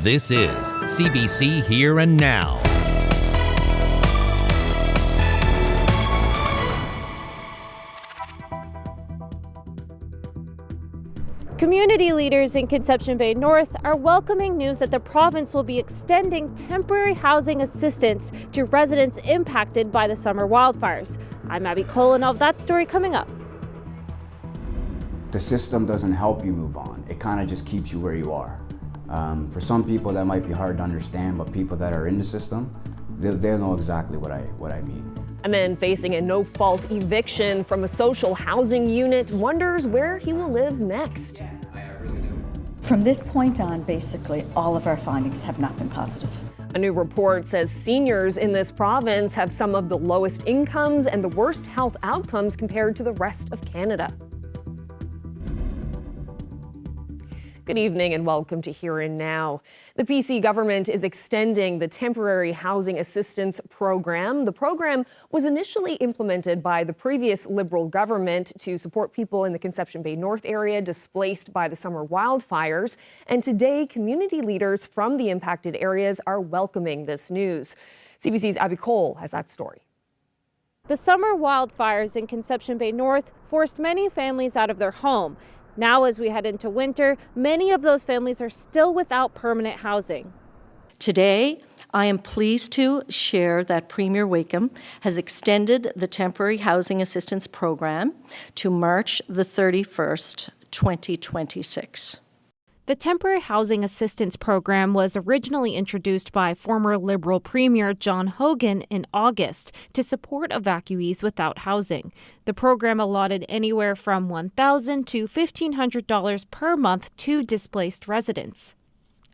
This is CBC Here and Now. Community leaders in Conception Bay North are welcoming news that the province will be extending temporary housing assistance to residents impacted by the summer wildfires. I'm Abby Cole, and I'll have that story coming up. The system doesn't help you move on. It kind of just keeps you where you are. For some people that might be hard to understand, but people that are in the system, they'll know exactly what I mean. A man facing a no-fault eviction from a social housing unit wonders where he will live next. From this point on, basically, all of our findings have not been positive. A new report says seniors in this province have some of the lowest incomes and the worst health outcomes compared to the rest of Canada. Good evening and welcome to Here and Now. The PC government is extending the Temporary Housing Assistance Program. The program was initially implemented by the previous Liberal government to support people in the Conception Bay North area displaced by the summer wildfires. And today, community leaders from the impacted areas are welcoming this news. CBC's Abby Cole has that story. The summer wildfires in Conception Bay North forced many families out of their home. Now, as we head into winter, many of those families are still without permanent housing. Today, I am pleased to share that Premier Wakeham has extended the Temporary Housing Assistance Program to March the 31st, 2026. The Temporary Housing Assistance Program was originally introduced by former Liberal Premier John Hogan in August to support evacuees without housing. The program allotted anywhere from $1,000 to $1,500 per month to displaced residents.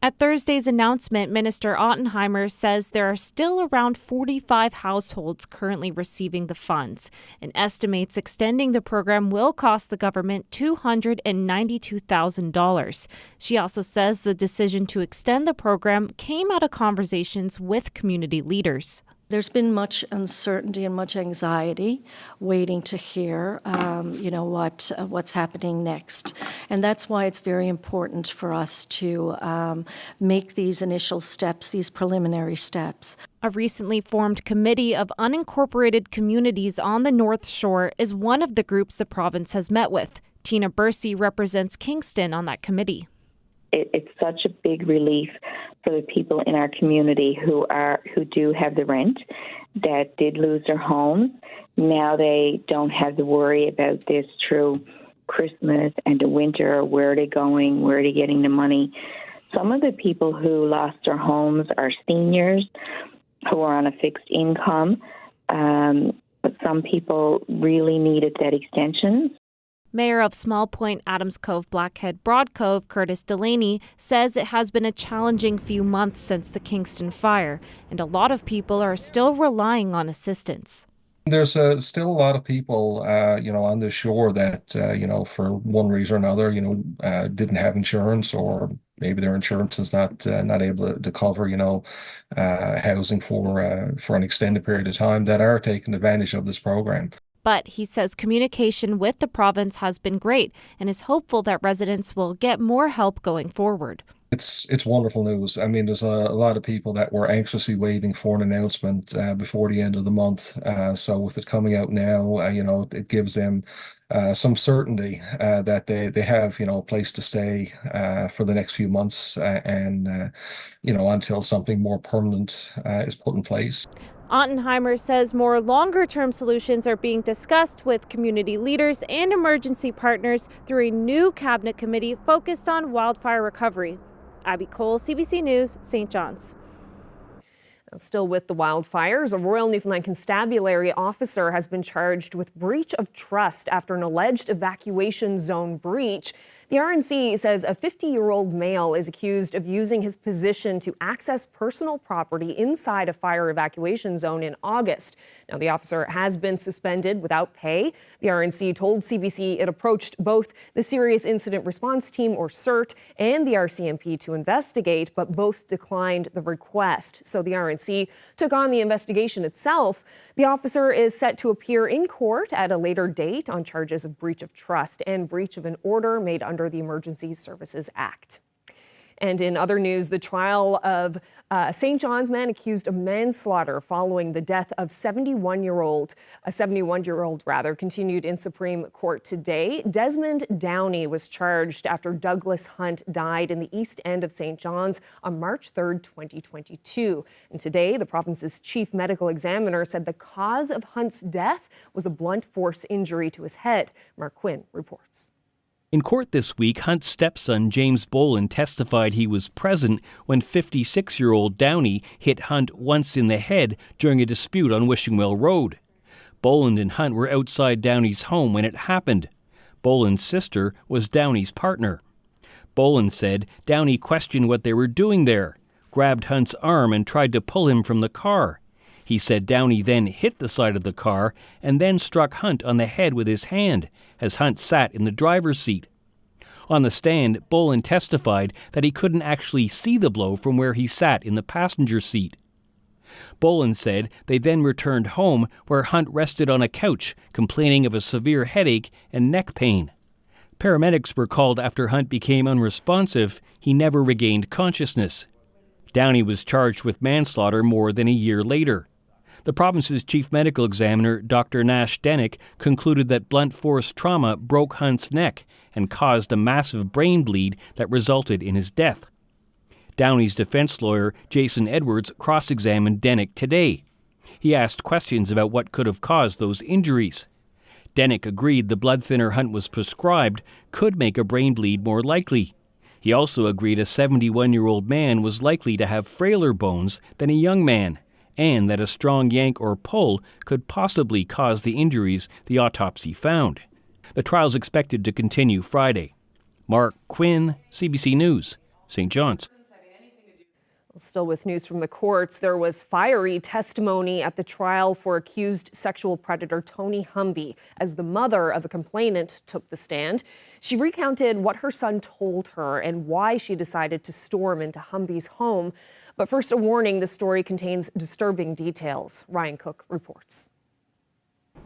At Thursday's announcement, Minister Ottenheimer says there are still around 45 households currently receiving the funds, and estimates extending the program will cost the government $292,000. She also says the decision to extend the program came out of conversations with community leaders. There's been much uncertainty and much anxiety waiting to hear, what's happening next. And that's why it's very important for us to make these initial steps, these preliminary steps. A recently formed committee of unincorporated communities on the North Shore is one of the groups the province has met with. Tina Bursey represents Kingston on that committee. It's such a big relief for the people in our community who do have the rent, that did lose their homes. Now they don't have to worry about this through Christmas and the winter. Where are they going? Where are they getting the money? Some of the people who lost their homes are seniors who are on a fixed income, but some people really needed that extension. Mayor of Small Point, Adams Cove, Blackhead, Broad Cove, Curtis Delaney, says it has been a challenging few months since the Kingston fire, and a lot of people are still relying on assistance. There's still a lot of people, on the shore that, for one reason or another, didn't have insurance, or maybe their insurance is not able to cover, housing for an extended period of time, that are taking advantage of this program. But he says communication with the province has been great and is hopeful that residents will get more help going forward. It's wonderful news. I mean, there's a lot of people that were anxiously waiting for an announcement before the end of the month. So with it coming out now, it gives them some certainty that they have, a place to stay for the next few months and until something more permanent is put in place. Ottenheimer says more longer-term solutions are being discussed with community leaders and emergency partners through a new cabinet committee focused on wildfire recovery. Abby Cole, CBC News, St. John's. Still with the wildfires, a Royal Newfoundland Constabulary officer has been charged with breach of trust after an alleged evacuation zone breach. The RNC says a 50-year-old male is accused of using his position to access personal property inside a fire evacuation zone in August. Now, the officer has been suspended without pay. The RNC told CBC it approached both the Serious Incident Response Team, or CERT, and the RCMP to investigate, but both declined the request. So the RNC took on the investigation itself. The officer is set to appear in court at a later date on charges of breach of trust and breach of an order made under the Emergency Services Act. And in other news, the trial of a St. John's man accused of manslaughter following the death of a 71-year-old continued in Supreme Court today. Desmond Downey was charged after Douglas Hunt died in the East End of St. John's on March 3rd, 2022. And today, the province's chief medical examiner said the cause of Hunt's death was a blunt force injury to his head. Mark Quinn reports. In court this week, Hunt's stepson, James Boland, testified he was present when 56-year-old Downey hit Hunt once in the head during a dispute on Wishingwell Road. Boland and Hunt were outside Downey's home when it happened. Boland's sister was Downey's partner. Boland said Downey questioned what they were doing there, grabbed Hunt's arm and tried to pull him from the car. He said Downey then hit the side of the car and then struck Hunt on the head with his hand as Hunt sat in the driver's seat. On the stand, Boland testified that he couldn't actually see the blow from where he sat in the passenger seat. Boland said they then returned home where Hunt rested on a couch, complaining of a severe headache and neck pain. Paramedics were called after Hunt became unresponsive. He never regained consciousness. Downey was charged with manslaughter more than a year later. The province's chief medical examiner, Dr. Nash Denick, concluded that blunt force trauma broke Hunt's neck and caused a massive brain bleed that resulted in his death. Downey's defense lawyer, Jason Edwards, cross-examined Denick today. He asked questions about what could have caused those injuries. Denick agreed the blood thinner Hunt was prescribed could make a brain bleed more likely. He also agreed a 71-year-old man was likely to have frailer bones than a young man, and that a strong yank or pull could possibly cause the injuries the autopsy found. The trial's expected to continue Friday. Mark Quinn, CBC News, St. John's. Still with news from the courts, there was fiery testimony at the trial for accused sexual predator Tony Humby as the mother of a complainant took the stand. She recounted what her son told her and why she decided to storm into Humby's home. But first, a warning, the story contains disturbing details. Ryan Cook reports.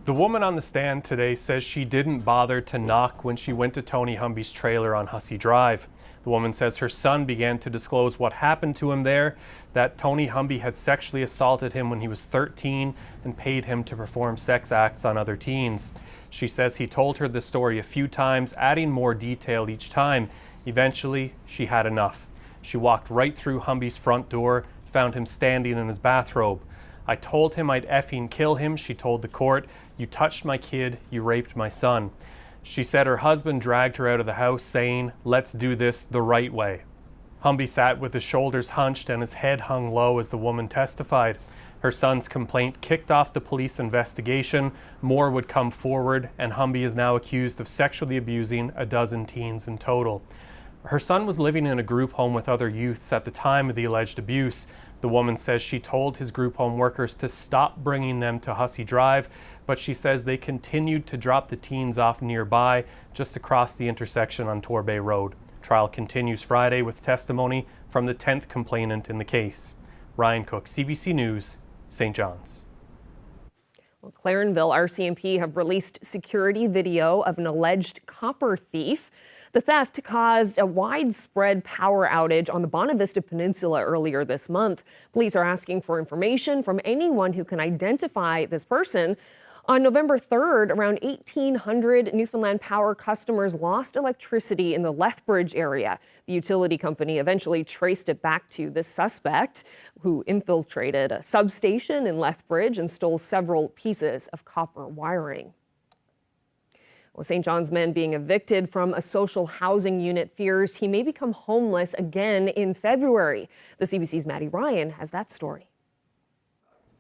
The woman on the stand today says she didn't bother to knock when she went to Tony Humby's trailer on Hussey Drive. The woman says her son began to disclose what happened to him there, that Tony Humby had sexually assaulted him when he was 13 and paid him to perform sex acts on other teens. She says he told her the story a few times, adding more detail each time. Eventually, she had enough. She walked right through Humby's front door, found him standing in his bathrobe. I told him I'd effing kill him, she told the court. You touched my kid, you raped my son. She said her husband dragged her out of the house saying, let's do this the right way. Humby sat with his shoulders hunched and his head hung low as the woman testified. Her son's complaint kicked off the police investigation. More would come forward, and Humby is now accused of sexually abusing a dozen teens in total. Her son was living in a group home with other youths at the time of the alleged abuse. The woman says she told his group home workers to stop bringing them to Hussey Drive, but she says they continued to drop the teens off nearby, just across the intersection on Torbay Road. Trial continues Friday with testimony from the 10th complainant in the case. Ryan Cook, CBC News, St. John's. Well, Clarenville RCMP have released security video of an alleged copper thief. The theft caused a widespread power outage on the Bonavista Peninsula earlier this month. Police are asking for information from anyone who can identify this person. On November 3rd, around 1,800 Newfoundland Power customers lost electricity in the Lethbridge area. The utility company eventually traced it back to this suspect, who infiltrated a substation in Lethbridge and stole several pieces of copper wiring. Well, St. John's man being evicted from a social housing unit fears he may become homeless again in February. The CBC's Maddie Ryan has that story.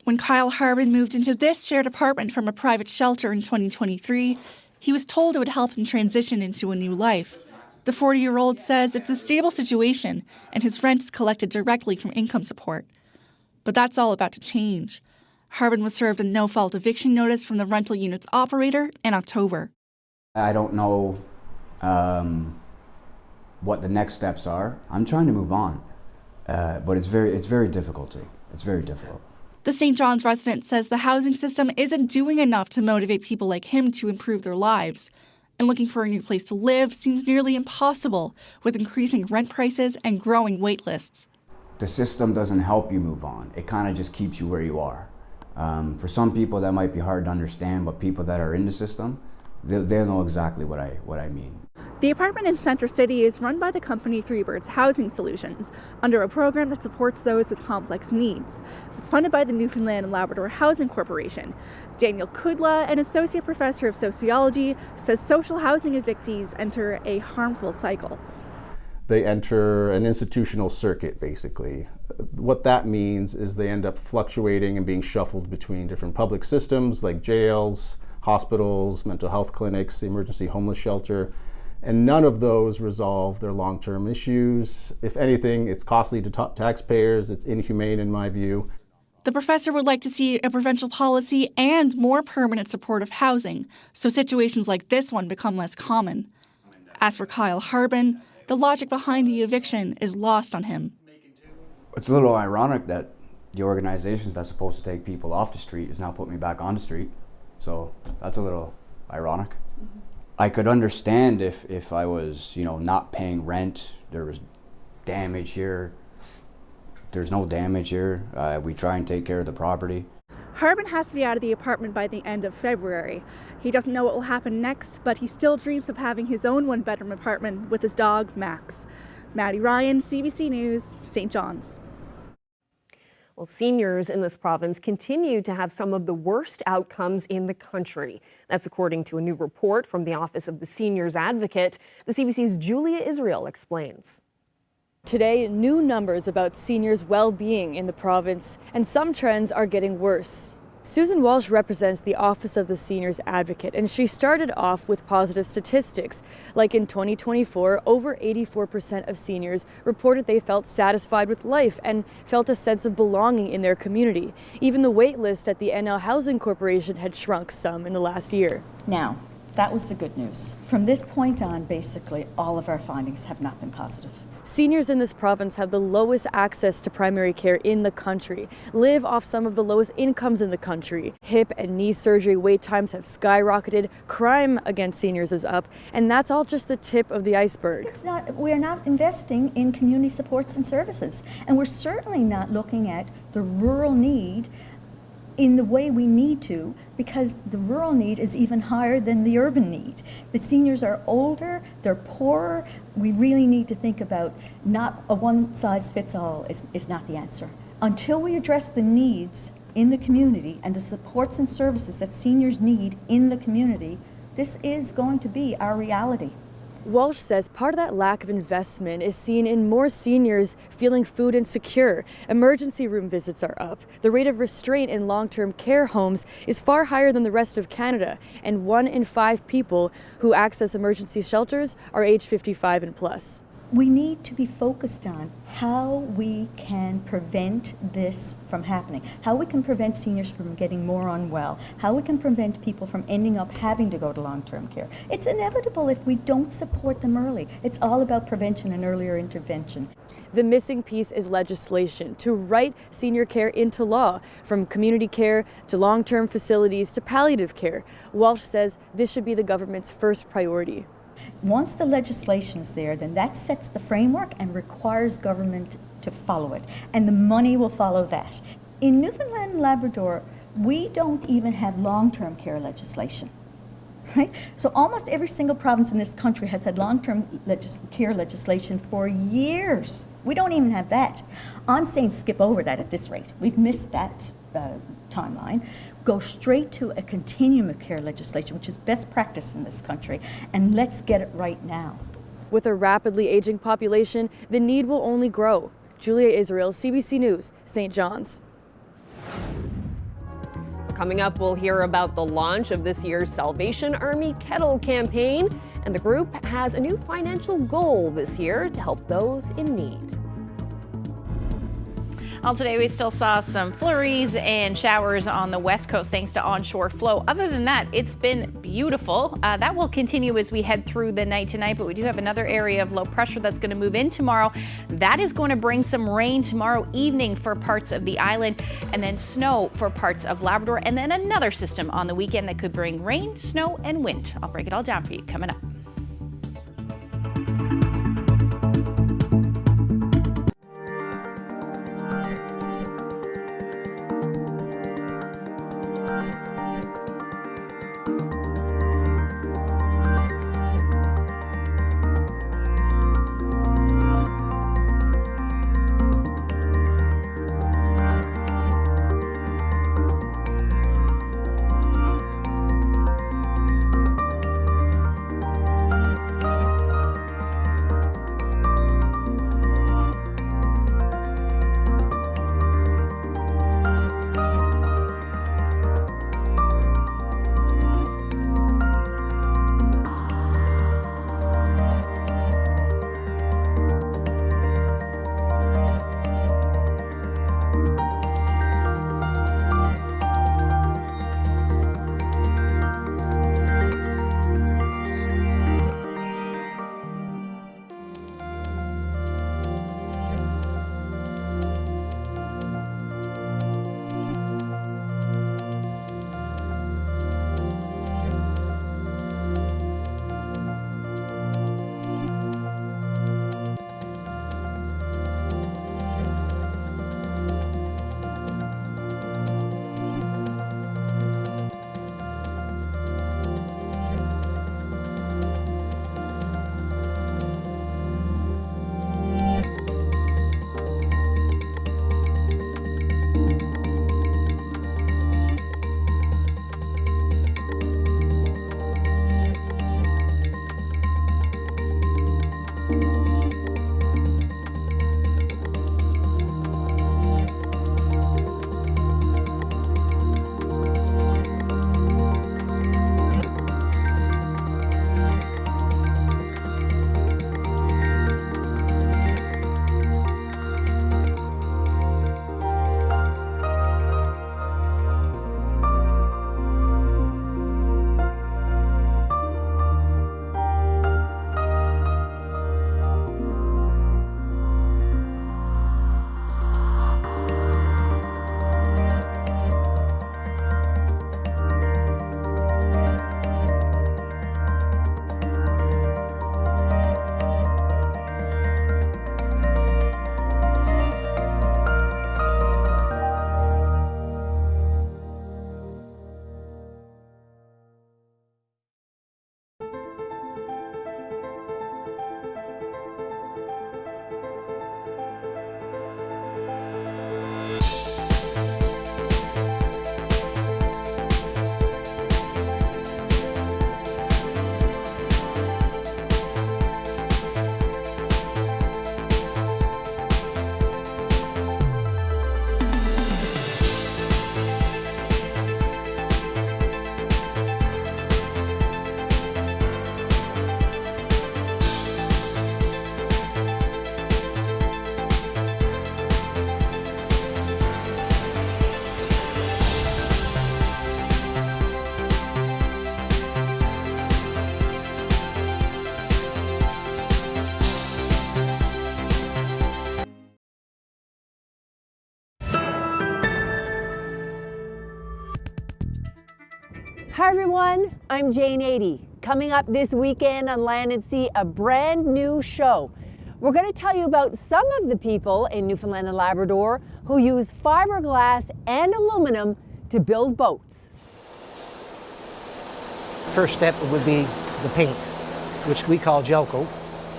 When Kyle Harbin moved into this shared apartment from a private shelter in 2023, he was told it would help him transition into a new life. The 40-year-old says it's a stable situation and his rent is collected directly from income support. But that's all about to change. Harbin was served a no-fault eviction notice from the rental unit's operator in October. I don't know what the next steps are. I'm trying to move on, but it's very difficult. It's very difficult. The St. John's resident says the housing system isn't doing enough to motivate people like him to improve their lives. And looking for a new place to live seems nearly impossible with increasing rent prices and growing wait lists. The system doesn't help you move on. It kind of just keeps you where you are. For some people that might be hard to understand, but people that are in the system, they'll know exactly what I mean. The apartment in Center City is run by the company Three Birds Housing Solutions under a program that supports those with complex needs. It's funded by the Newfoundland and Labrador Housing Corporation. Daniel Kudla, an associate professor of sociology, says social housing evictees enter a harmful cycle. They enter an institutional circuit, basically. What that means is they end up fluctuating and being shuffled between different public systems like jails, hospitals, mental health clinics, the emergency homeless shelter, and none of those resolve their long-term issues. If anything, it's costly to taxpayers, it's inhumane in my view. The professor would like to see a provincial policy and more permanent supportive housing, so situations like this one become less common. As for Kyle Harbin, the logic behind the eviction is lost on him. It's a little ironic that the organization that's supposed to take people off the street is now putting me back on the street. So that's a little ironic. Mm-hmm. I could understand if I was, not paying rent, there was damage here. There's no damage here. We try and take care of the property. Harbin has to be out of the apartment by the end of February. He doesn't know what will happen next, but he still dreams of having his own one-bedroom apartment with his dog, Max. Maddie Ryan, CBC News, St. John's. Well, seniors in this province continue to have some of the worst outcomes in the country. That's according to a new report from the Office of the Seniors Advocate. The CBC's Julia Israel explains. Today, new numbers about seniors' well-being in the province, and some trends are getting worse. Susan Walsh represents the Office of the Seniors Advocate, and she started off with positive statistics. Like in 2024, over 84% of seniors reported they felt satisfied with life and felt a sense of belonging in their community. Even the wait list at the NL Housing Corporation had shrunk some in the last year. Now, that was the good news. From this point on, basically, all of our findings have not been positive. Seniors in this province have the lowest access to primary care in the country, live off some of the lowest incomes in the country. Hip and knee surgery wait times have skyrocketed, crime against seniors is up, and that's all just the tip of the iceberg. We're not investing in community supports and services, and we're certainly not looking at the rural need in the way we need to, because the rural need is even higher than the urban need. The seniors are older, they're poorer. We really need to think about not a one-size-fits-all is not the answer. Until we address the needs in the community and the supports and services that seniors need in the community, this is going to be our reality. Walsh says part of that lack of investment is seen in more seniors feeling food insecure. Emergency room visits are up. The rate of restraint in long-term care homes is far higher than the rest of Canada, and 1 in 5 people who access emergency shelters are age 55 and plus. We need to be focused on how we can prevent this from happening, how we can prevent seniors from getting more unwell, how we can prevent people from ending up having to go to long-term care. It's inevitable if we don't support them early. It's all about prevention and earlier intervention. The missing piece is legislation to write senior care into law, from community care to long-term facilities to palliative care. Walsh says this should be the government's first priority. Once the legislation is there, then that sets the framework and requires government to follow it, and the money will follow that. In Newfoundland and Labrador, we don't even have long-term care legislation, right? So almost every single province in this country has had long-term care legislation for years. We don't even have that. I'm saying skip over that at this rate. We've missed that timeline. Go straight to a continuum of care legislation, which is best practice in this country, and let's get it right now. With a rapidly aging population, the need will only grow. Julia Israel, CBC News, St. John's. Coming up, we'll hear about the launch of this year's Salvation Army Kettle campaign, and the group has a new financial goal this year to help those in need. Well, today we still saw some flurries and showers on the west coast thanks to onshore flow. Other than that, it's been beautiful. That will continue as we head through the night tonight, but we do have another area of low pressure that's going to move in tomorrow. That is going to bring some rain tomorrow evening for parts of the island, and then snow for parts of Labrador, and then another system on the weekend that could bring rain, snow, and wind. I'll break it all down for you coming up. Hi everyone, I'm Jane 80. Coming up this weekend on Land and Sea, a brand new show. We're going to tell you about some of the people in Newfoundland and Labrador who use fiberglass and aluminum to build boats. First step would be the paint, which we call gel coat.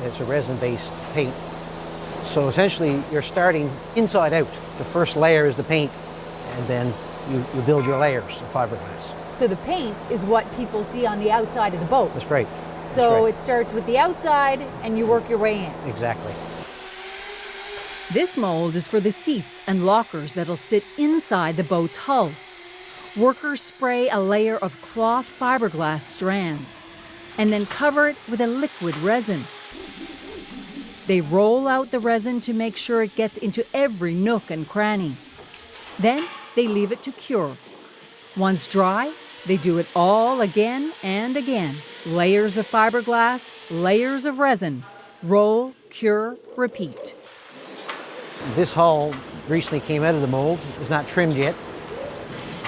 It's a resin-based paint. So essentially you're starting inside out. The first layer is the paint, and then you build your layers of fiberglass. So the paint is what people see on the outside of the boat. That's right. So it starts with the outside and you work your way in. Exactly. This mold is for the seats and lockers that'll sit inside the boat's hull. Workers spray a layer of cloth fiberglass strands and then cover it with a liquid resin. They roll out the resin to make sure it gets into every nook and cranny. Then they leave it to cure. Once dry, they do it all again and again. Layers of fiberglass, layers of resin. Roll, cure, repeat. This hull recently came out of the mold. It's not trimmed yet,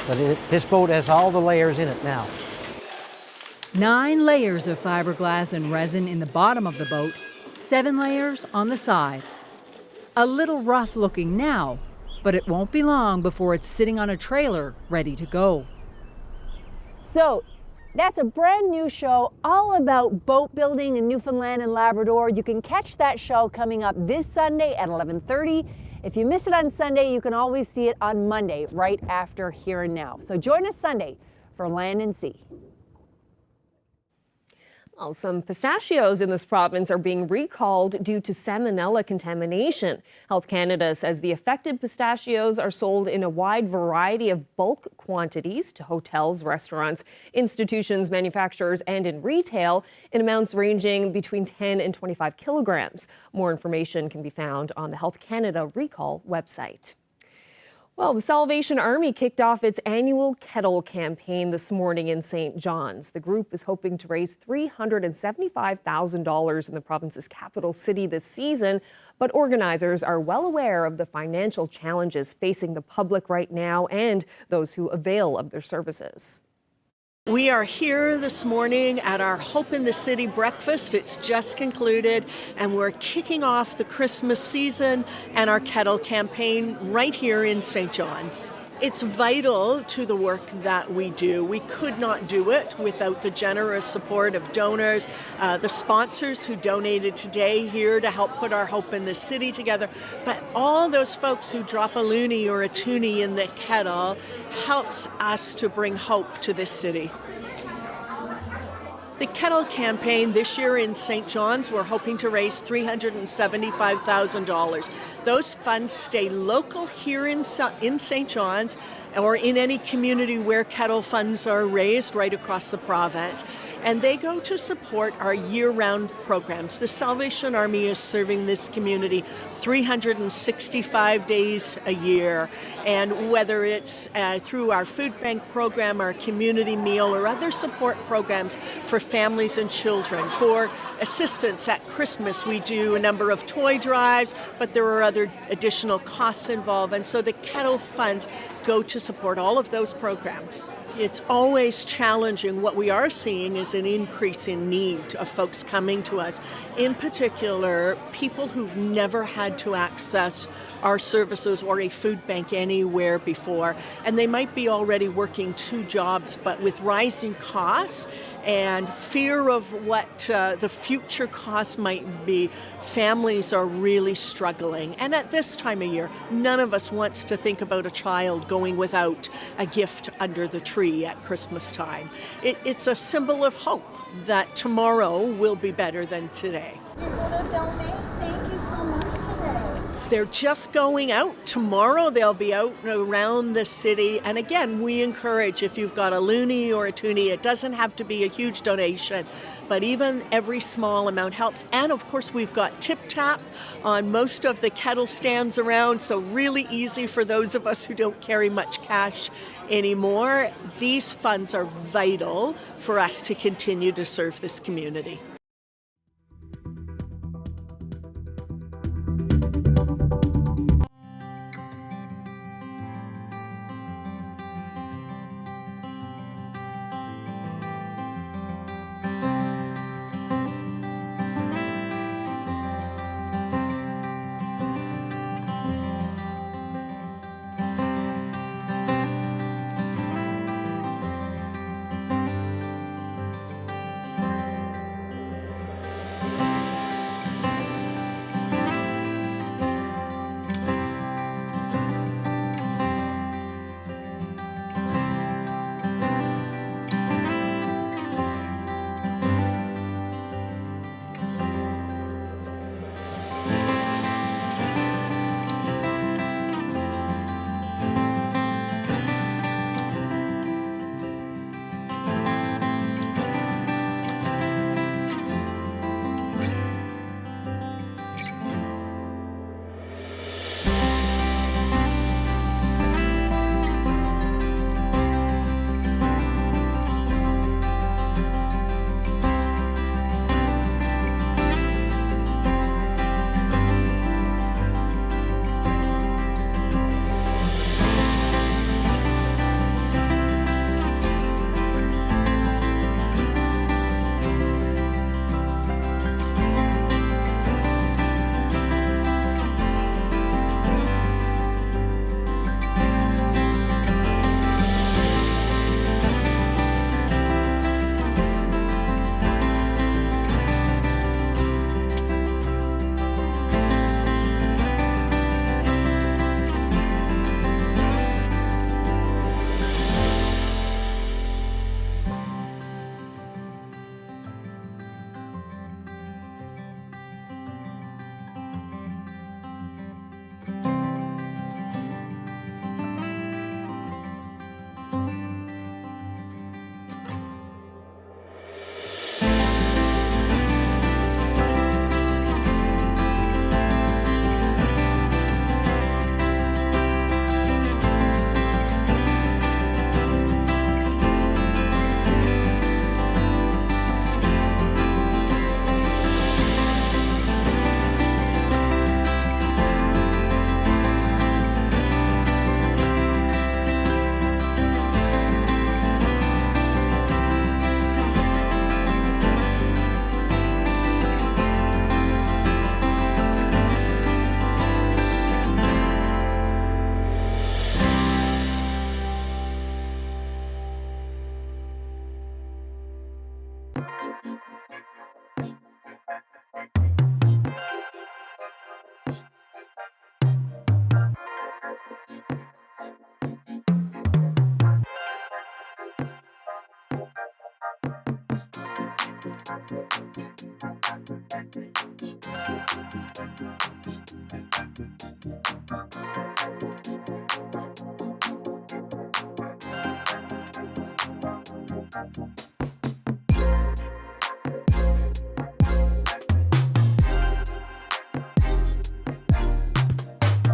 but this boat has all the layers in it now. 9 layers of fiberglass and resin in the bottom of the boat, 7 layers on the sides. A little rough looking now, but it won't be long before it's sitting on a trailer ready to go. So that's a brand new show all about boat building in Newfoundland and Labrador. You can catch that show coming up this Sunday at 11:30. If you miss it on Sunday, you can always see it on Monday right after Here and Now. So join us Sunday for Land and Sea. Well, some pistachios in this province are being recalled due to salmonella contamination. Health Canada says the affected pistachios are sold in a wide variety of bulk quantities to hotels, restaurants, institutions, manufacturers, and in retail in amounts ranging between 10 and 25 kilograms. More information can be found on the Health Canada recall website. Well, the Salvation Army kicked off its annual kettle campaign this morning in St. John's. The group is hoping to raise $375,000 in the province's capital city this season, but organizers are well aware of the financial challenges facing the public right now and those who avail of their services. We are here this morning at our Hope in the City breakfast. It's just concluded, and we're kicking off the Christmas season and our kettle campaign right here in St. John's. It's vital to the work that we do. We could not do it without the generous support of donors, the sponsors who donated today here to help put our Hope in the City together, but all those folks who drop a loonie or a toonie in the kettle helps us to bring hope to this city. The kettle campaign this year in St. John's, we're hoping to raise $375,000. Those funds stay local here in St. John's or in any community where kettle funds are raised right across the province. And they go to support our year-round programs. The Salvation Army is serving this community 365 days a year. And whether it's through our food bank program, our community meal, or other support programs for families and children. For assistance at Christmas, we do a number of toy drives, but there are other additional costs involved. And so the kettle funds go to support all of those programs. It's always challenging. What we are seeing is an increase in need of folks coming to us, in particular, people who've never had to access our services or a food bank anywhere before. And they might be already working 2 jobs, but with rising costs and fear of what the future costs might be, families are really struggling. And at this time of year, none of us wants to think about a child going without a gift under the tree at Christmas time. It's a symbol of hope that tomorrow will be better than today. You're going to donate. Thank you so much today. They're just going out. Tomorrow they'll be out around the city. And again, we encourage, if you've got a loonie or a toonie, it doesn't have to be a huge donation, but even every small amount helps. And of course, we've got Tip Tap on most of the kettle stands around, so really easy for those of us who don't carry much cash anymore. These funds are vital for us to continue to serve this community.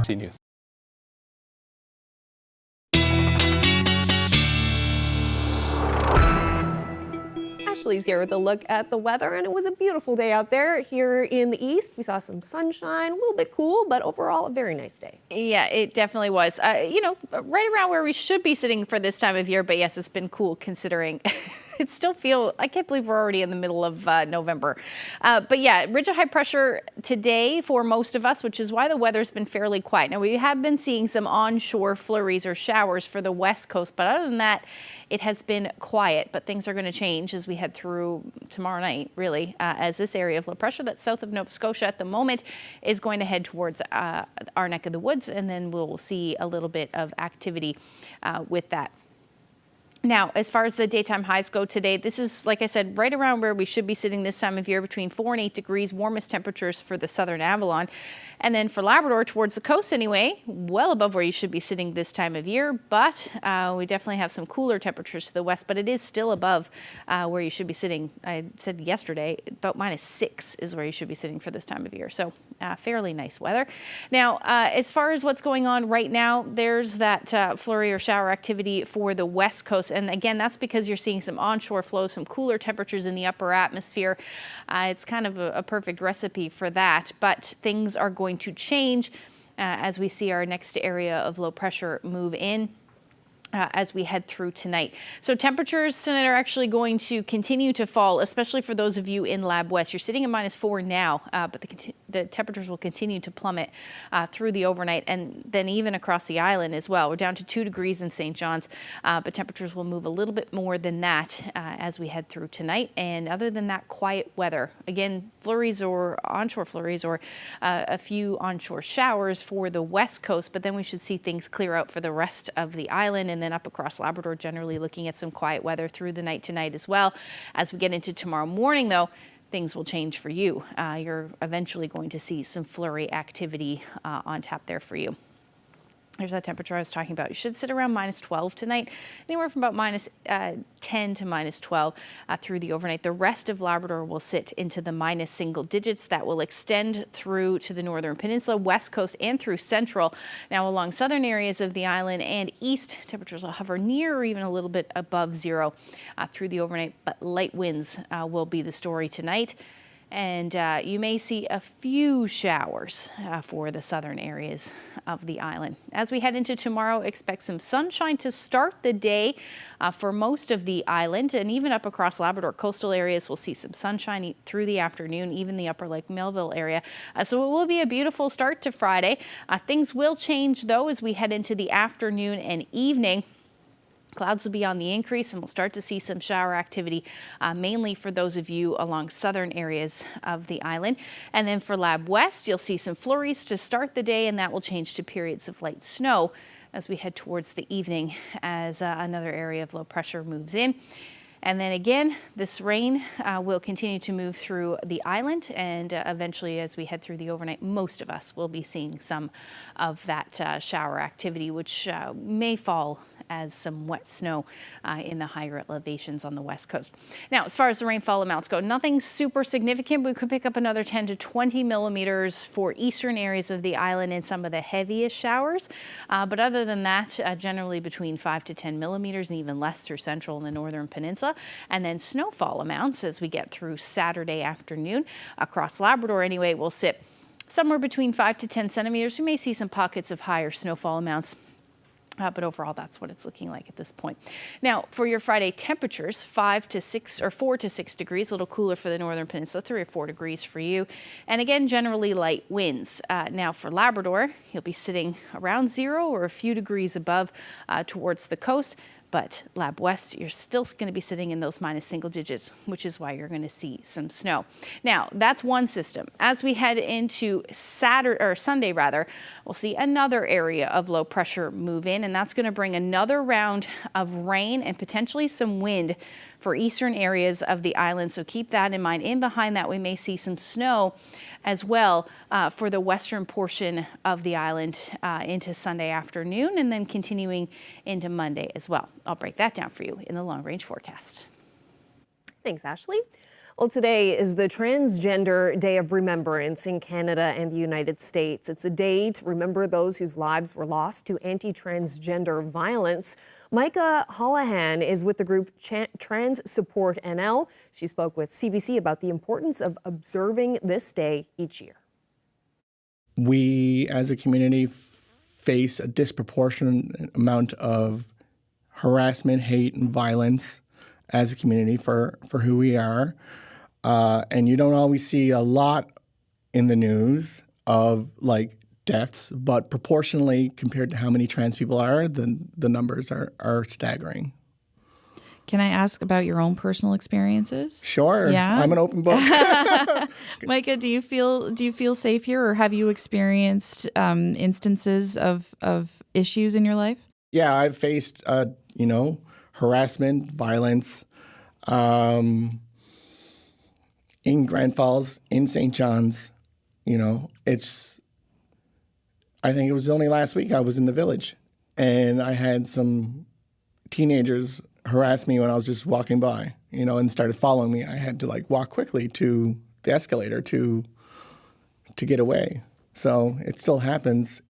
CBC News. Ashley's here with a look at the weather, and it was a beautiful day out there. Here in the east, we saw some sunshine, a little bit cool, but overall a very nice day. Yeah, it definitely was. You know, right around where we should be sitting for this time of year, but yes, it's been cool considering it still feels, I can't believe we're already in the middle of November. But yeah, ridge of high pressure today for most of us, which is why the weather's been fairly quiet. Now, we have been seeing some onshore flurries or showers for the west coast, but other than that, it has been quiet, but things are going to change as we head through tomorrow night, really, as this area of low pressure that's south of Nova Scotia at the moment is going to head towards our neck of the woods, and then we'll see a little bit of activity with that. Now, as far as the daytime highs go today, this is, like I said, right around where we should be sitting this time of year, between 4 and 8 degrees, warmest temperatures for the southern Avalon. And then for Labrador, towards the coast anyway, well above where you should be sitting this time of year. But we definitely have some cooler temperatures to the west, but it is still above where you should be sitting. I said yesterday, about -6 is where you should be sitting for this time of year. So fairly nice weather. Now, as far as what's going on right now, there's that flurry or shower activity for the west coast. And again, that's because you're seeing some onshore flow, some cooler temperatures in the upper atmosphere. It's kind of a perfect recipe for that, but things are going to change as we see our next area of low pressure move in. As we head through tonight. So temperatures tonight are actually going to continue to fall, especially for those of you in Lab West. You're sitting at -4 now, but the temperatures will continue to plummet through the overnight and then even across the island as well. We're down to 2 degrees in St. John's, but temperatures will move a little bit more than that as we head through tonight. And other than that, quiet weather. Again, flurries or onshore flurries or a few onshore showers for the west coast, but then we should see things clear out for the rest of the island, and then up across Labrador, generally looking at some quiet weather through the night tonight as well. As we get into tomorrow morning, though, things will change for you. You're eventually going to see some flurry activity on tap there for you. There's that temperature I was talking about. You should sit around -12 tonight, anywhere from about -10 to -12 through the overnight. The rest of Labrador will sit into the minus single digits. That will extend through to the northern peninsula, west coast, and through central. Now, along southern areas of the island and east, temperatures will hover near or even a little bit above zero through the overnight, but light winds will be the story tonight. And you may see a few showers for the southern areas of the island. As we head into tomorrow, expect some sunshine to start the day for most of the island, and even up across Labrador. Coastal areas will see some sunshine through the afternoon, even the upper Lake Melville area. So it will be a beautiful start to Friday. Things will change, though, as we head into the afternoon and evening. Clouds will be on the increase, and we'll start to see some shower activity, mainly for those of you along southern areas of the island. And then for Lab West, you'll see some flurries to start the day, and that will change to periods of light snow as we head towards the evening as another area of low pressure moves in. And then again, this rain will continue to move through the island, and eventually as we head through the overnight, most of us will be seeing some of that shower activity, which may fall as some wet snow in the higher elevations on the west coast. Now, as far as the rainfall amounts go, nothing super significant. We could pick up another 10 to 20 millimeters for eastern areas of the island in some of the heaviest showers. But other than that, generally between 5 to 10 millimeters and even less through central and the northern peninsula. And then snowfall amounts as we get through Saturday afternoon across Labrador anyway, will sit somewhere between 5 to 10 centimeters. We may see some pockets of higher snowfall amounts. But overall, that's what it's looking like at this point. Now, for your Friday temperatures, 5 to 6 or 4 to 6 degrees, a little cooler for the northern peninsula, 3 or 4 degrees for you. And again, generally light winds. Now, for Labrador, you'll be sitting around 0 or a few degrees above towards the coast. But Lab West, you're still going to be sitting in those minus single digits, which is why you're going to see some snow. Now, that's one system. As we head into Sunday, we'll see another area of low pressure move in, and that's going to bring another round of rain and potentially some wind for eastern areas of the island, so keep that in mind. In behind that, we may see some snow as well for the western portion of the island into Sunday afternoon, and then continuing into Monday as well. I'll break that down for you in the long-range forecast. Thanks, Ashley. Well, today is the Transgender Day of Remembrance in Canada and the United States. It's a day to remember those whose lives were lost to anti-transgender violence. Micah Holohan is with the group Trans Support NL. She spoke with CBC about the importance of observing this day each year. We, as a community, face a disproportionate amount of harassment, hate, and violence as a community for who we are. And you don't always see a lot in the news of like deaths, but proportionally compared to how many trans people are, the numbers are staggering. Can I ask about your own personal experiences? Sure. Yeah. I'm an open book. Micah, do you feel safe here, or have you experienced instances of issues in your life? Yeah, I've faced harassment, violence, in Grand Falls, in St. John's. I think it was only last week I was in the Village, and I had some teenagers harass me when I was just walking by, and started following me. I had to walk quickly to the escalator to get away. So it still happens.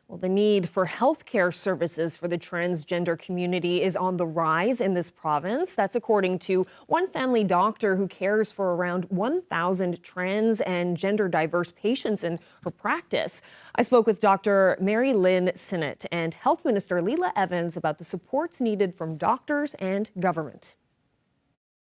Well, the need for healthcare services for the transgender community is on the rise in this province. That's according to one family doctor who cares for around 1,000 trans and gender diverse patients in her practice. I spoke with Dr. Mary Lynn Sinnott and Health Minister Leela Evans about the supports needed from doctors and government.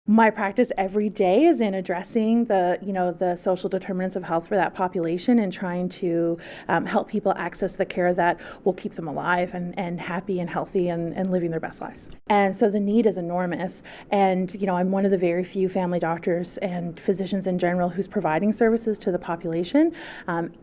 My practice every day is in addressing the social determinants of health for that population and trying to help people access the care that will keep them alive and happy and healthy and living their best lives. And so the need is enormous. And, I'm one of the very few family doctors and physicians in general who's providing services to the population.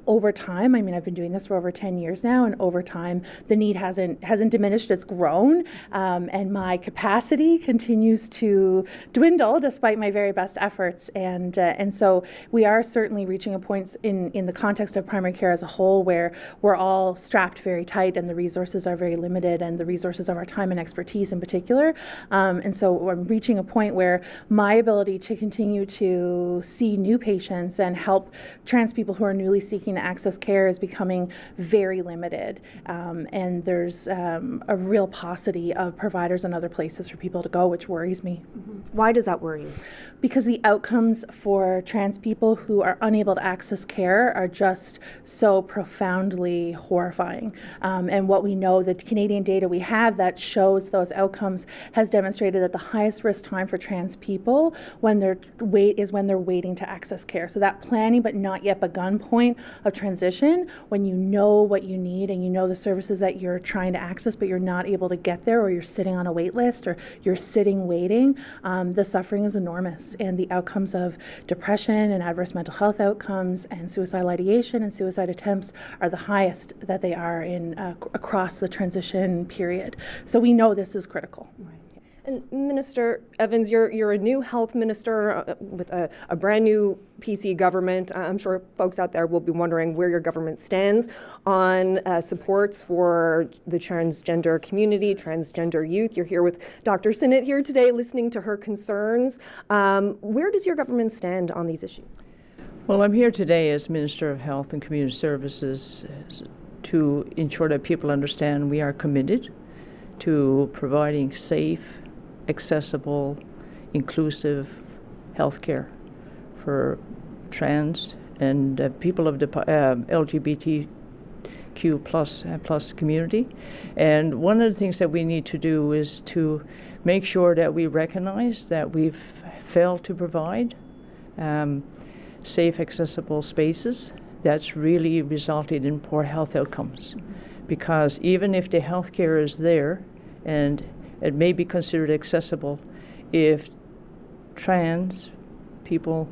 Over time, I've been doing this for over 10 years now, and over time, the need hasn't diminished, it's grown. And my capacity continues to dwindle despite my very best efforts, and so we are certainly reaching a point in the context of primary care as a whole where we're all strapped very tight and the resources are very limited, and the resources of our time and expertise in particular, and so I'm reaching a point where my ability to continue to see new patients and help trans people who are newly seeking to access care is becoming very limited, and there's a real paucity of providers and other places for people to go, which worries me. Why does that worry you? Because the outcomes for trans people who are unable to access care are just so profoundly horrifying. And what we know, the Canadian data we have that shows those outcomes has demonstrated that the highest risk time for trans people when they're waiting to access care. So that planning but not yet begun point of transition, when you know what you need and you know the services that you're trying to access but you're not able to get there, or you're sitting on a wait list, or you're sitting waiting, the suffering is enormous, and the outcomes of depression and adverse mental health outcomes and suicidal ideation and suicide attempts are the highest that they are in across the transition period. So we know this is critical. And Minister Evans, you're a new health minister with a brand new PC government. I'm sure folks out there will be wondering where your government stands on supports for the transgender community, transgender youth. You're here with Dr. Sinnott here today, listening to her concerns. Where does your government stand on these issues? Well, I'm here today as Minister of Health and Community Services to ensure that people understand we are committed to providing safe, accessible, inclusive health care for trans and people of the LGBTQ plus community. And one of the things that we need to do is to make sure that we recognize that we've failed to provide safe, accessible spaces. That's really resulted in poor health outcomes. Because even if the health care is there and it may be considered accessible, if trans people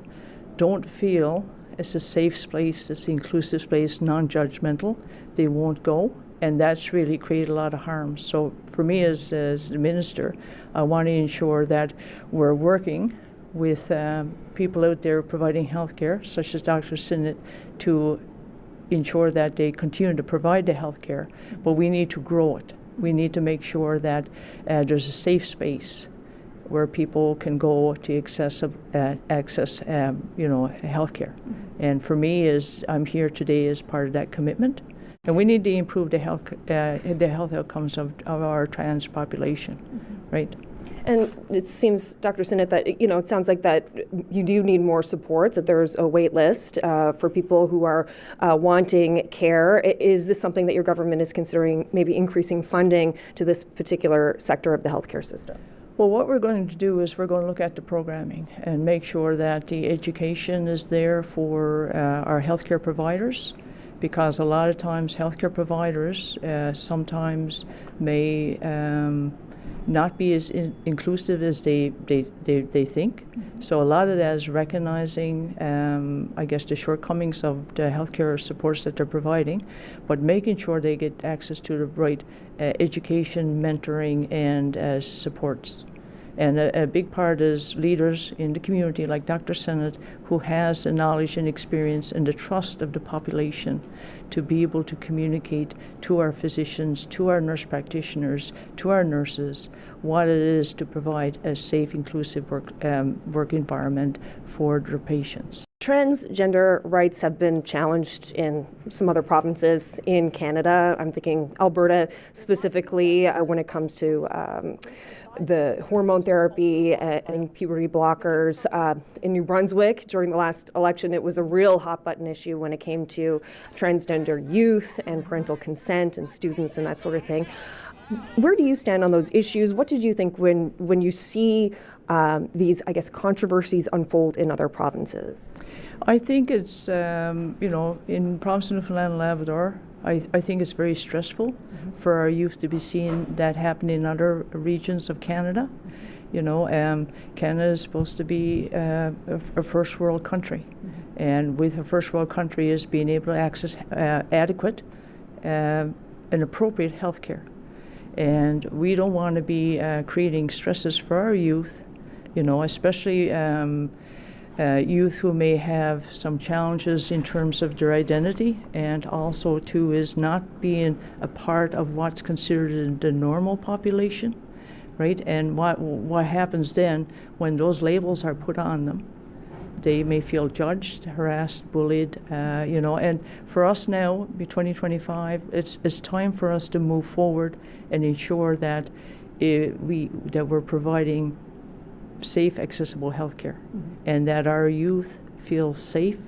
don't feel it's a safe space, it's an inclusive space, non-judgmental, they won't go. And that's really created a lot of harm. So for me as the minister, I want to ensure that we're working with people out there providing health care, such as Dr. Sinnott, to ensure that they continue to provide the health care, but we need to grow it. We need to make sure that there's a safe space where people can go to access health care. And for me, I'm here today as part of that commitment. And we need to improve the health outcomes of our trans population, right? And it seems, Dr. Sinnott, that it sounds like that you do need more supports, that there's a wait list for people who are wanting care. Is this something that your government is considering, maybe increasing funding to this particular sector of the healthcare system? Well, what we're going to do is we're going to look at the programming and make sure that the education is there for our healthcare providers, because a lot of times healthcare providers sometimes may not be as inclusive as they think. So a lot of that is recognizing, I guess, the shortcomings of the healthcare supports that they're providing, but making sure they get access to the right education, mentoring, and supports. And a big part is leaders in the community like Dr. Sinnott, who has the knowledge and experience and the trust of the population to be able to communicate to our physicians, to our nurse practitioners, to our nurses, what it is to provide a safe, inclusive work environment for their patients. Transgender rights have been challenged in some other provinces in Canada. I'm thinking Alberta specifically when it comes to the hormone therapy and puberty blockers. In New Brunswick, during the last election, it was a real hot button issue when it came to transgender youth and parental consent and students and that sort of thing. Where do you stand on those issues? What did you think when you see these, I guess, controversies unfold in other provinces? I think it's, in province of Newfoundland and Labrador, I think it's very stressful for our youth to be seeing that happen in other regions of Canada. Canada is supposed to be a first world country. And with a first world country is being able to access adequate and appropriate health care. And we don't want to be creating stresses for our youth, especially youth who may have some challenges in terms of their identity, and also too is not being a part of what's considered the normal population, right? And what happens then when those labels are put on them? They may feel judged, harassed, bullied, and for us now, by 2025, it's time for us to move forward and ensure that we're providing safe, accessible health care, and that our youth feel safe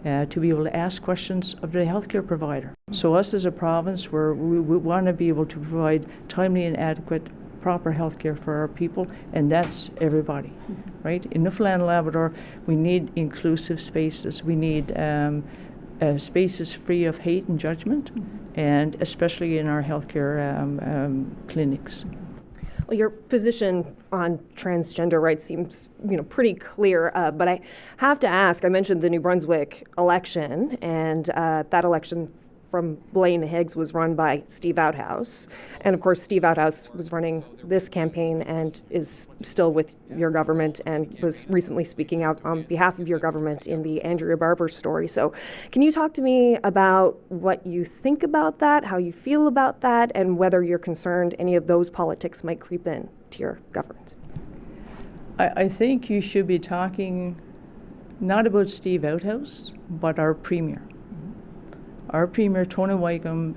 to be able to ask questions of the healthcare provider. So us as a province, we want to be able to provide timely and adequate proper health care for our people, and that's everybody, right? In Newfoundland and Labrador, we need inclusive spaces. We need spaces free of hate and judgment, and especially in our healthcare clinics. Well, your position on transgender rights seems, pretty clear, but I have to ask, I mentioned the New Brunswick election, and that election from Blaine Higgs was run by Steve Outhouse. And of course, Steve Outhouse was running this campaign and is still with your government and was recently speaking out on behalf of your government in the Andrea Barber story. So can you talk to me about what you think about that, how you feel about that, and whether you're concerned any of those politics might creep in to your government? I think you should be talking not about Steve Outhouse, but our Premier. Our Premier, Tony Whitcomb,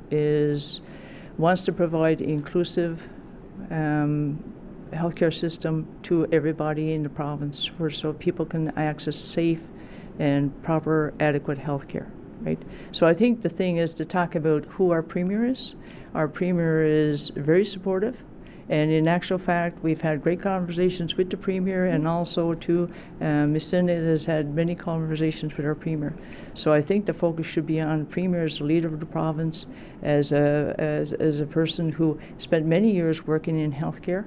wants to provide inclusive healthcare system to everybody in the province, so people can access safe and proper, adequate healthcare, right? So I think the thing is to talk about who our Premier is. Our Premier is very supportive. And in actual fact, we've had great conversations with the Premier, and also too, Ms. Sinnott has had many conversations with our Premier. So I think the focus should be on the Premier as the leader of the province, as a person who spent many years working in healthcare.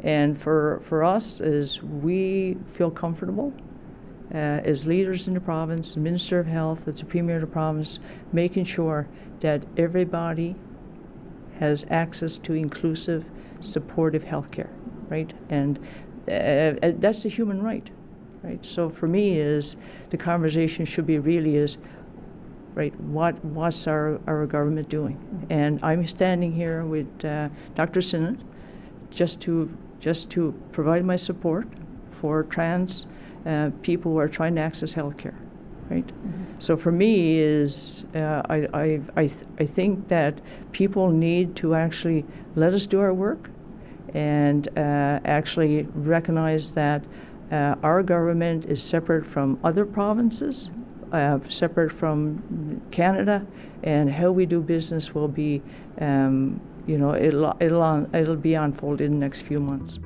And for us, as we feel comfortable as leaders in the province, the Minister of Health, as the Premier of the province, making sure that everybody has access to inclusive, supportive health care, right? And that's a human right, right? So for me is the conversation should be really is, right, what's our government doing? And I'm standing here with Dr. Sinnott just to provide my support for trans people who are trying to access health care, right? So for me is I think that people need to actually let us do our work and actually recognize that our government is separate from other provinces, separate from Canada, and how we do business will be, it'll be unfolded in the next few months.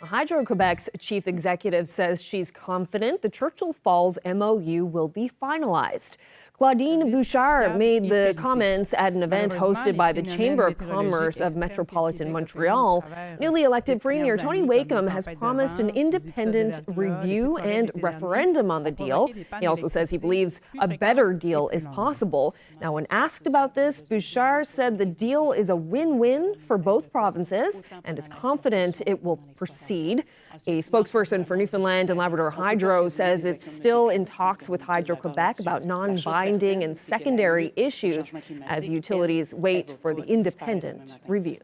Hydro-Quebec's chief executive says she's confident the Churchill Falls MOU will be finalized. Claudine Bouchard made the comments at an event hosted by the Chamber of Commerce of Metropolitan Montreal. Newly elected Premier Tony Wakeham has promised an independent review and referendum on the deal. He also says he believes a better deal is possible. Now, when asked about this, Bouchard said the deal is a win-win for both provinces and is confident it will proceed. A spokesperson for Newfoundland and Labrador Hydro says it's still in talks with Hydro-Quebec about non-binding and secondary issues as utilities wait for the independent review.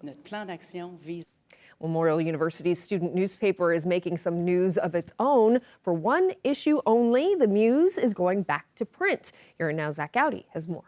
Memorial University's student newspaper is making some news of its own. For one issue only, the Muse is going back to print. Here and now, Zach Gowdy has more.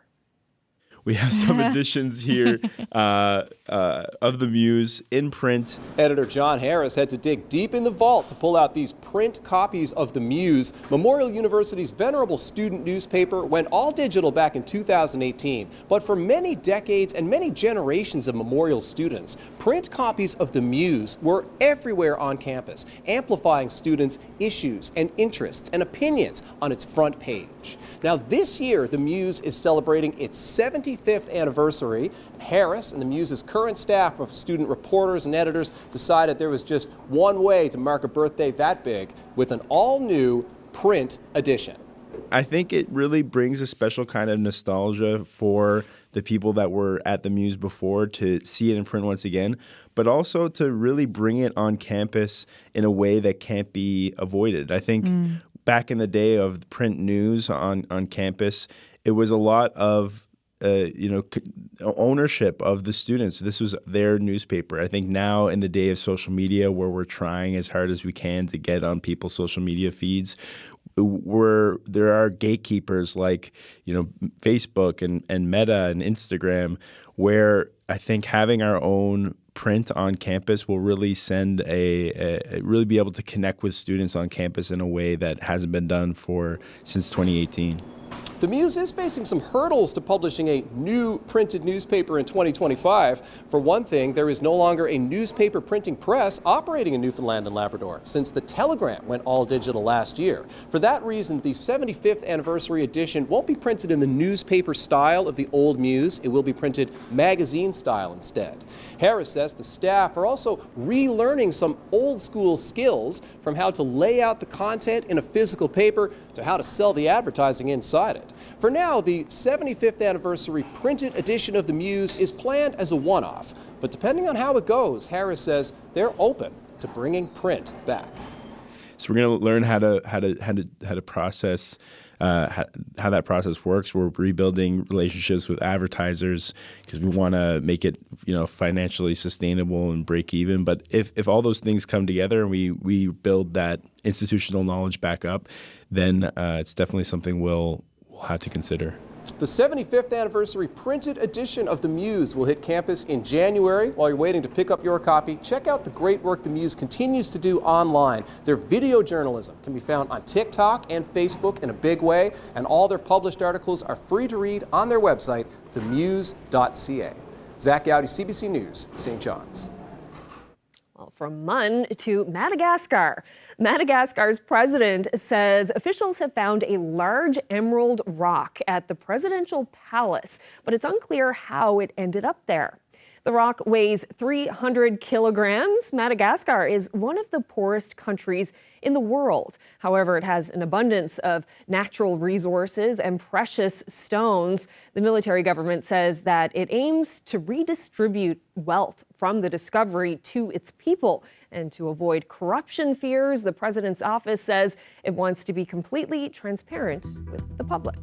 We have some editions here of the Muse in print. Editor John Harris had to dig deep in the vault to pull out these print copies of the Muse. Memorial University's venerable student newspaper went all digital back in 2018. But for many decades and many generations of Memorial students, print copies of the Muse were everywhere on campus, amplifying students' issues and interests and opinions on its front page. Now this year, the Muse is celebrating its 75th anniversary. Harris and the Muse's current staff of student reporters and editors decided there was just one way to mark a birthday that big, with an all-new print edition. I think it really brings a special kind of nostalgia for the people that were at the Muse before to see it in print once again, but also to really bring it on campus in a way that can't be avoided. I think back in the day of print news on campus, it was a lot of ownership of the students. This was their newspaper. I think now in the day of social media, where we're trying as hard as we can to get on people's social media feeds, there are gatekeepers like Facebook and Meta and Instagram, where I think having our own print on campus will really send really be able to connect with students on campus in a way that hasn't been done since 2018. The Muse is facing some hurdles to publishing a new printed newspaper in 2025. For one thing, there is no longer a newspaper printing press operating in Newfoundland and Labrador since the Telegram went all digital last year. For that reason, the 75th anniversary edition won't be printed in the newspaper style of the old Muse. It will be printed magazine style instead. Harris says the staff are also relearning some old school skills, from how to lay out the content in a physical paper to how to sell the advertising inside it. For now, the 75th anniversary printed edition of the Muse is planned as a one-off, but depending on how it goes, Harris says they're open to bringing print back. So we're going to learn how to process how that process works. We're rebuilding relationships with advertisers because we want to make it financially sustainable and break even. But if all those things come together and we build that institutional knowledge back up, then it's definitely something we'll have to consider. The 75th anniversary printed edition of the Muse will hit campus in January. While you're waiting to pick up your copy, check out the great work the Muse continues to do online. Their video journalism can be found on TikTok and Facebook in a big way, and all their published articles are free to read on their website, themuse.ca. Zach Gowdy, CBC News, St. John's. Well, from MUN to Madagascar. Madagascar's president says officials have found a large emerald rock at the presidential palace, but it's unclear how it ended up there. The rock weighs 300 kilograms. Madagascar is one of the poorest countries in the world. However, it has an abundance of natural resources and precious stones. The military government says that it aims to redistribute wealth from the discovery to its people. And to avoid corruption fears, the president's office says it wants to be completely transparent with the public.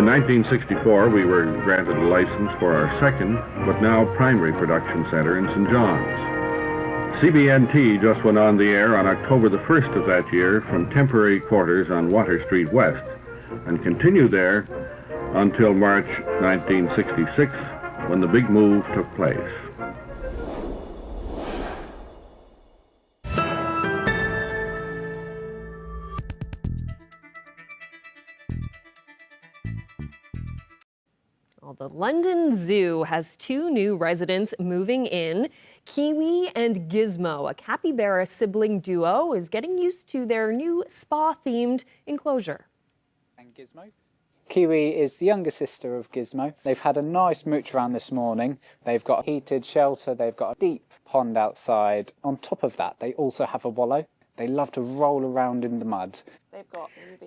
1964, we were granted a license for our second, but now primary production center in St. John's. CBNT just went on the air on October the 1st of that year from temporary quarters on Water Street West and continued there until March 1966, when the big move took place. Well, the London Zoo has 2 new residents moving in. Kiwi and Gizmo, a capybara sibling duo, is getting used to their new spa-themed enclosure. And Gizmo? Kiwi is the younger sister of Gizmo. They've had a nice mooch around this morning. They've got a heated shelter, they've got a deep pond outside. On top of that, they also have a wallow. They love to roll around in the mud.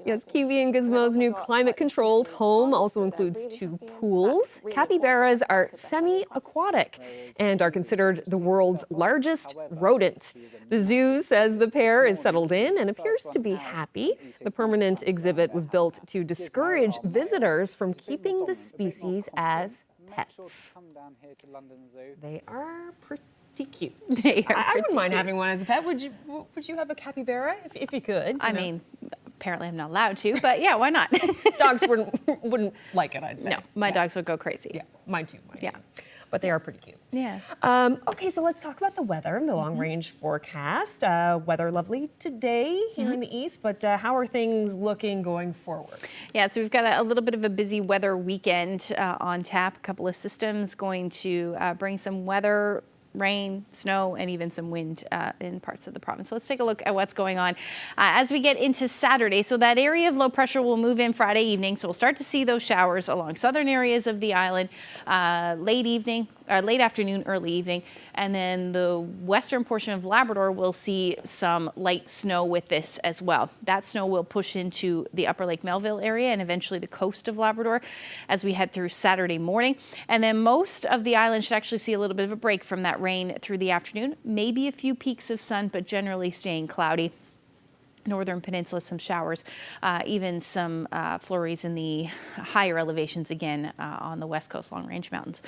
Yes, Kiwi and Gizmo's new climate-controlled home also includes 2 pools. Capybaras are semi-aquatic and are considered the world's largest rodent. The zoo says the pair is settled in and appears to be happy. The permanent exhibit was built to discourage visitors from keeping the species as pets. They are pretty cute. I wouldn't mind having one as a pet. Would you have a capybara if you could? I mean, apparently I'm not allowed to, but yeah, why not? Dogs wouldn't like it, I'd say. No, my dogs would go crazy. Yeah, mine too. But they are pretty cute. Yeah. Okay, so let's talk about the weather, the long-range forecast. Weather lovely today here in the east, but how are things looking going forward? Yeah, so we've got a little bit of a busy weather weekend on tap. A couple of systems going to bring some weather, rain, snow, and even some wind in parts of the province. So let's take a look at what's going on as we get into Saturday. So that area of low pressure will move in Friday evening. So we'll start to see those showers along southern areas of the island late afternoon, early evening. And then the western portion of Labrador will see some light snow with this as well. That snow will push into the upper Lake Melville area and eventually the coast of Labrador as we head through Saturday morning. And then most of the island should actually see a little bit of a break from that rain through the afternoon. Maybe a few peaks of sun, but generally staying cloudy. Northern Peninsula, some showers, even some flurries in the higher elevations again on the west coast, Long Range Mountains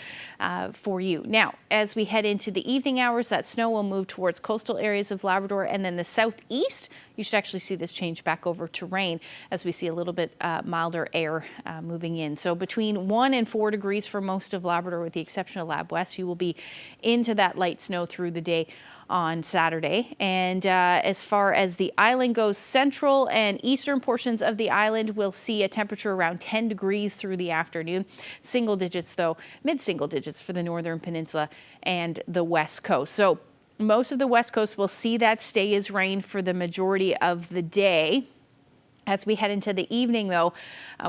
for you. Now, as we head into the evening hours, that snow will move towards coastal areas of Labrador, and then the southeast, you should actually see this change back over to rain as we see a little bit milder air moving in. So between 1 and 4 degrees for most of Labrador, with the exception of Lab West, you will be into that light snow through the day on Saturday. And as far as the island goes, central and eastern portions of the island will see a temperature around 10 degrees through the afternoon. Single digits though, mid-single digits for the Northern Peninsula and the west coast. So most of the west coast will see that stay as rain for the majority of the day. As we head into the evening, though,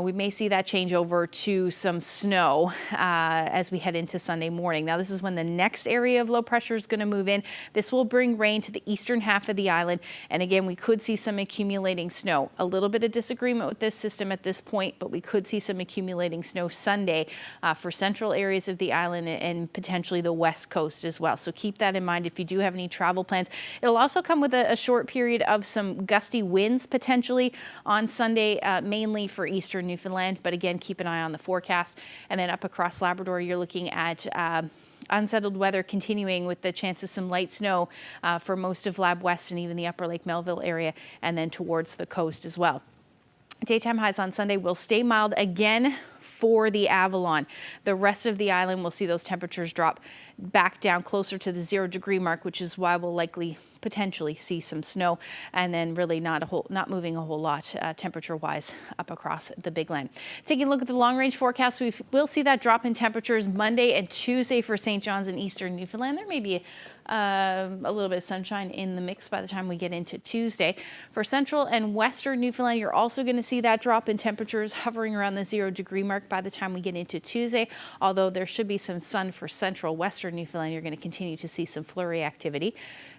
we may see that change over to some snow as we head into Sunday morning. Now, this is when the next area of low pressure is going to move in. This will bring rain to the eastern half of the island. And again, we could see some accumulating snow. A little bit of disagreement with this system at this point, but we could see some accumulating snow Sunday for central areas of the island and potentially the west coast as well. So keep that in mind if you do have any travel plans. It'll also come with a short period of some gusty winds potentially on Sunday, mainly for eastern Newfoundland, but again, keep an eye on the forecast. And then up across Labrador, you're looking at unsettled weather continuing with the chance of some light snow for most of Lab West and even the upper Lake Melville area, and then towards the coast as well. Daytime highs on Sunday will stay mild again for the Avalon. The rest of the island will see those temperatures drop back down closer to the 0 degree mark, which is why we'll likely potentially see some snow, and then really not moving a whole lot temperature-wise up across the Big Land. Taking a look at the long-range forecast, we'll see that drop in temperatures Monday and Tuesday for St. John's and eastern Newfoundland. There may be a little bit of sunshine in the mix by the time we get into Tuesday. For central and western Newfoundland, you're also going to see that drop in temperatures hovering around the 0 degree mark by the time we get into Tuesday. Although there should be some sun for central western Newfoundland, you're going to continue to see some flurry activity.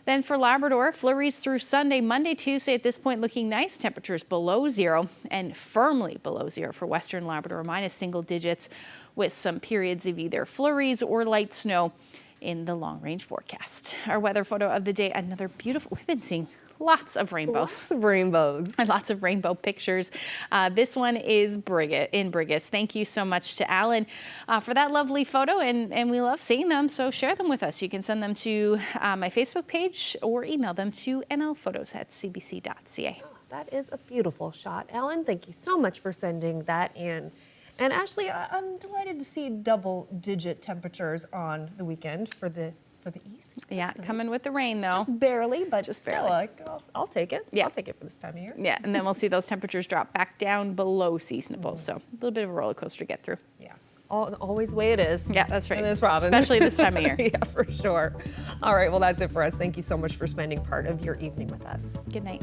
Then for Labrador, flurries through Sunday, Monday, Tuesday at this point looking nice. Temperatures below 0 and firmly below 0 for western Labrador, minus single digits with some periods of either flurries or light snow in the long range forecast. Our weather photo of the day, another beautiful, we've been seeing lots of rainbows. Lots of rainbows. And lots of rainbow pictures. This one is in Brigus. Thank you so much to Alan for that lovely photo, and we love seeing them, so share them with us. You can send them to my Facebook page or email them to nlphotos@cbc.ca. Oh, that is a beautiful shot. Alan, thank you so much for sending that in. And Ashley, I'm delighted to see double-digit temperatures on the weekend for the east. Yeah, coming with the rain though. Just barely, but just still, barely. I'll take it. Yeah. I'll take it for this time of year. Yeah, and then we'll see those temperatures drop back down below seasonable. So a little bit of a roller coaster to get through. Yeah, always the way it is. Yeah, that's right. In this province. Especially this time of year. Yeah, for sure. All right, well, that's it for us. Thank you so much for spending part of your evening with us. Good night.